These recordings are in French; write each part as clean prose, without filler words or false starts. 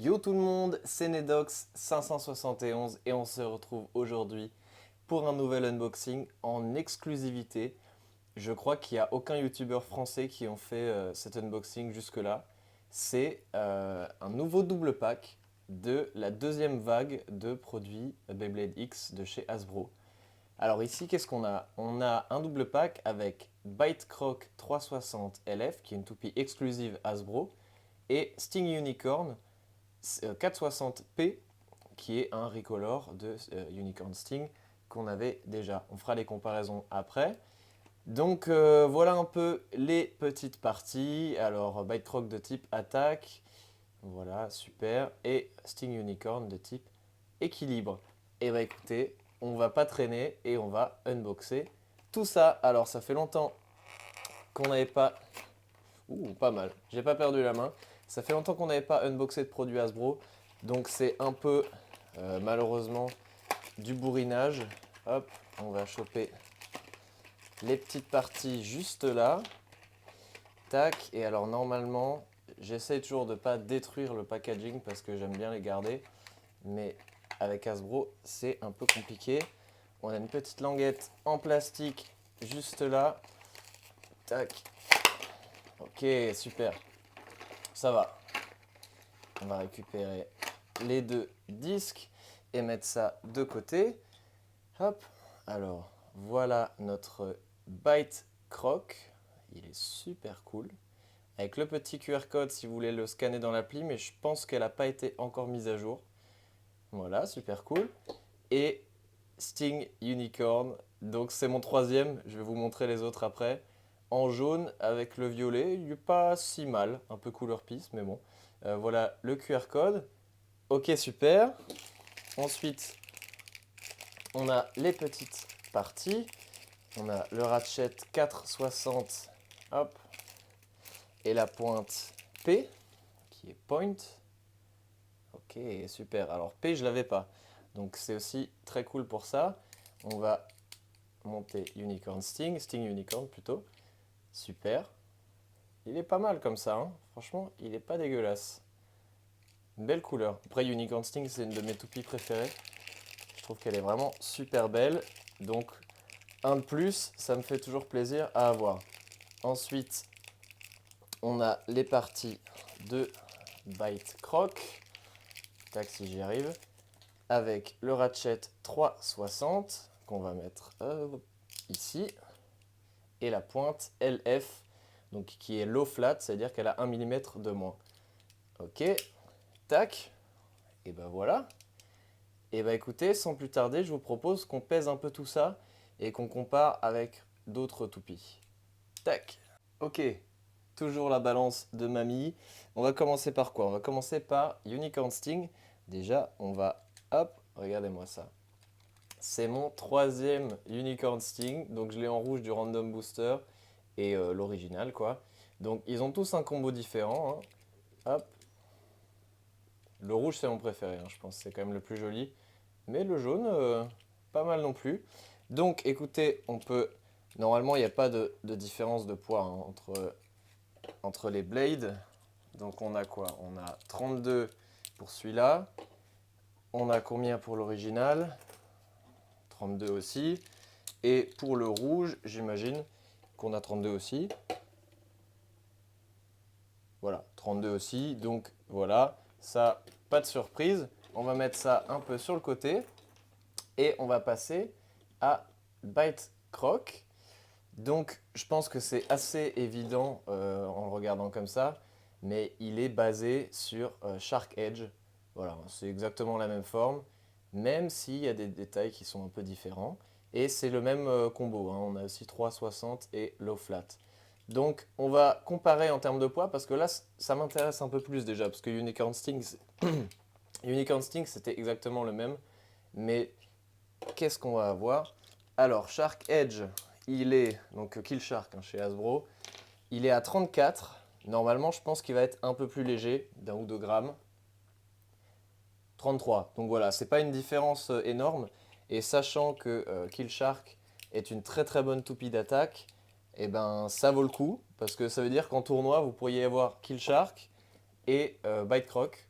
Yo tout le monde, c'est Nedox 571 et on se retrouve aujourd'hui pour un nouvel unboxing en exclusivité. Je crois qu'il n'y a aucun youtubeur français qui ont fait cet unboxing jusque-là. C'est un nouveau double pack de la deuxième vague de produits Beyblade X de chez Hasbro. Alors ici, qu'est-ce qu'on a? On a un double pack avec Bite Croc 360 LF, qui est une toupie exclusive Hasbro, et Sting Unicorn 460p, qui est un recolor de Unicorn Sting qu'on avait déjà. On fera les comparaisons après. Donc voilà un peu les petites parties. Alors Bite Croc de type attaque, voilà, super. Et Sting Unicorn de type équilibre. Et bah écoutez, on va pas traîner et on va unboxer tout ça. Alors ça fait longtemps qu'on n'avait pas... Ouh, pas mal. J'ai pas perdu la main. Ça fait longtemps qu'on n'avait pas unboxé de produits Hasbro. Donc c'est un peu, malheureusement, du bourrinage. Hop, on va choper les petites parties juste là. Tac, et alors normalement, j'essaye toujours de ne pas détruire le packaging parce que j'aime bien les garder. Mais avec Hasbro, c'est un peu compliqué. On a une petite languette en plastique juste là. Tac. Ok, super. Ça va. On va récupérer les deux disques et mettre ça de côté. Hop. Alors, voilà notre Bite Croc. Il est super cool. Avec le petit QR code si vous voulez le scanner dans l'appli, mais je pense qu'elle n'a pas été encore mise à jour. Voilà, super cool. Et Sting Unicorn. Donc c'est mon troisième, je vais vous montrer les autres après. En jaune avec le violet, il n'est pas si mal, un peu couleur pisse, mais bon. Voilà le QR code. Ok, super. Ensuite, on a les petites parties. On a le ratchet 460, hop, et la pointe P, qui est point. Ok, super. Alors P, je l'avais pas. Donc c'est aussi très cool pour ça. On va monter Unicorn Sting, Sting Unicorn plutôt. Super. Il est pas mal comme ça, hein. Franchement, il est pas dégueulasse. Une belle couleur. Après, Unicorn Sting, c'est une de mes toupies préférées. Je trouve qu'elle est vraiment super belle. Donc, un de plus, ça me fait toujours plaisir à avoir. Ensuite, on a les parties de Bite Croc. Tac, si j'y arrive. Avec le ratchet 360 qu'on va mettre ici. Et la pointe LF, donc qui est low flat, c'est-à-dire qu'elle a 1 mm de moins. Ok, tac. Et ben voilà. Et ben écoutez, sans plus tarder, je vous propose qu'on pèse un peu tout ça et qu'on compare avec d'autres toupies. Tac. Ok, toujours la balance de mamie. On va commencer par quoi? On va commencer par Unicorn Sting. Déjà, on va... Hop, regardez-moi ça. C'est mon troisième Unicorn Sting. Donc je l'ai en rouge du Random Booster et l'original, quoi. Donc ils ont tous un combo différent, hein. Hop. Le rouge, c'est mon préféré, hein, je pense. C'est quand même le plus joli. Mais le jaune, pas mal non plus. Donc écoutez, on peut... Normalement, il n'y a pas de différence de poids, hein, entre les blades. Donc on a quoi? On a 32 pour celui-là. On a combien pour l'original? 32 aussi. Et pour le rouge, j'imagine qu'on a 32 aussi. Voilà, 32 aussi. Donc voilà, ça, pas de surprise. On va mettre ça un peu sur le côté. Et on va passer à Bite Croc. Donc je pense que c'est assez évident en le regardant comme ça, mais il est basé sur Shark Edge. Voilà, c'est exactement la même forme, même s'il y a des détails qui sont un peu différents. Et c'est le même combo, hein. On a aussi 360 et low flat. Donc on va comparer en termes de poids, parce que là, ça m'intéresse un peu plus déjà, parce que Unicorn Sting, Unicorn Sting c'était exactement le même, mais qu'est-ce qu'on va avoir? Alors, Shark Edge, il est, donc Kill Shark, hein, chez Hasbro, il est à 34. Normalement, je pense qu'il va être un peu plus léger, d'un ou deux grammes. 33. Donc voilà, c'est pas une différence énorme. Et sachant que Kill Shark est une très très bonne toupie d'attaque, et ben ça vaut le coup. Parce que ça veut dire qu'en tournoi, vous pourriez avoir Kill Shark et Bite Croc.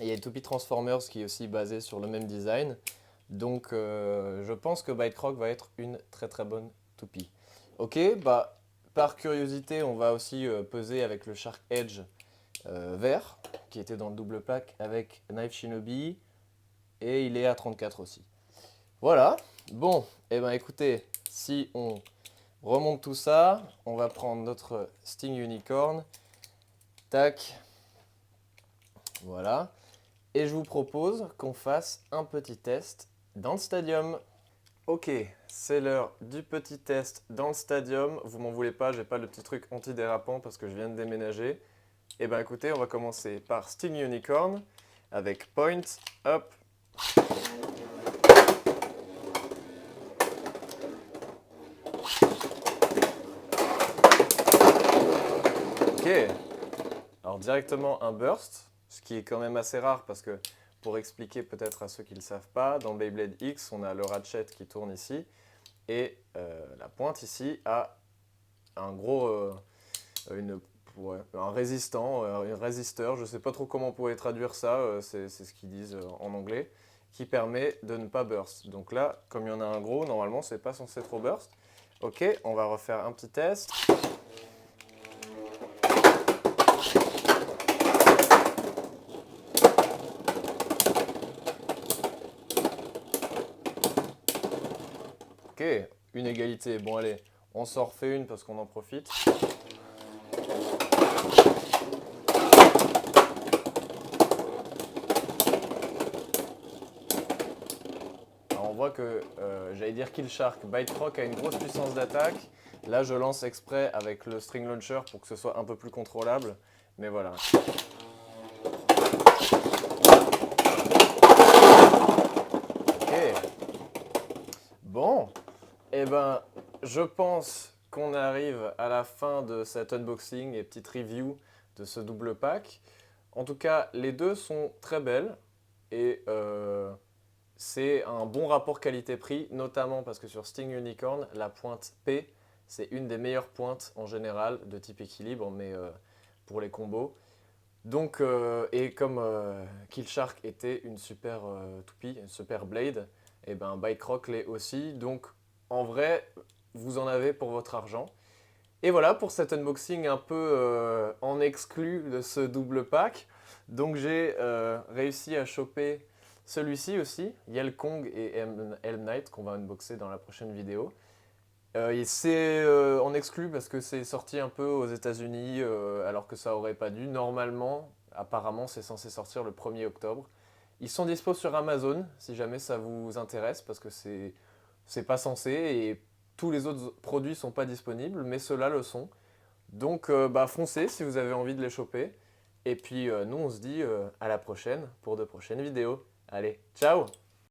Et il y a Toupee Transformers qui est aussi basé sur le même design. Donc je pense que Bite Croc va être une très très bonne toupie. Ok, bah par curiosité, on va aussi peser avec le Shark Edge vert, qui était dans le double pack avec Knife Shinobi, et il est à 34 aussi. Voilà, bon, et ben écoutez, si on remonte tout ça, on va prendre notre Sting Unicorn, tac, voilà, et je vous propose qu'on fasse un petit test dans le stadium. Ok, c'est l'heure du petit test dans le stadium. Vous m'en voulez pas, j'ai pas le petit truc anti-dérapant parce que je viens de déménager. Et ben écoutez, on va commencer par Sting Unicorn avec Point, hop. Ok, alors directement un burst, ce qui est quand même assez rare parce que pour expliquer peut-être à ceux qui ne le savent pas, dans Beyblade X, on a le ratchet qui tourne ici et la pointe ici a un gros, un résistant, un résisteur, je ne sais pas trop comment on pourrait traduire ça, c'est ce qu'ils disent en anglais, qui permet de ne pas burst. Donc là, comme il y en a un gros, normalement c'est pas censé trop burst. Ok, on va refaire un petit test. Ok, une égalité. Bon allez, on s'en refait une parce qu'on en profite. Alors on voit que, j'allais dire Kill Shark, Bite Croc a une grosse puissance d'attaque. Là je lance exprès avec le string launcher pour que ce soit un peu plus contrôlable. Mais voilà. Ok. Bon, eh ben, je pense qu'on arrive à la fin de cet unboxing et petite review de ce double pack. En tout cas, les deux sont très belles et c'est un bon rapport qualité-prix, notamment parce que sur Sting Unicorn, la pointe P, c'est une des meilleures pointes en général de type équilibre, mais pour les combos. Donc, et comme Kill Shark était une super toupie, une super blade, et ben Bite Croc l'est aussi. Donc, en vrai, vous en avez pour votre argent. Et voilà pour cet unboxing un peu en exclu de ce double pack. Donc, j'ai réussi à choper celui-ci aussi, Yell Kong et Elm Knight, qu'on va unboxer dans la prochaine vidéo. Et c'est en exclu parce que c'est sorti un peu aux États-Unis alors que ça aurait pas dû. Normalement, apparemment, c'est censé sortir le 1er octobre. Ils sont dispo sur Amazon si jamais ça vous intéresse parce que c'est pas censé et tous les autres produits sont pas disponibles, mais ceux-là le sont. Donc bah, foncez si vous avez envie de les choper. Et puis nous, on se dit à la prochaine pour de prochaines vidéos. Allez, ciao!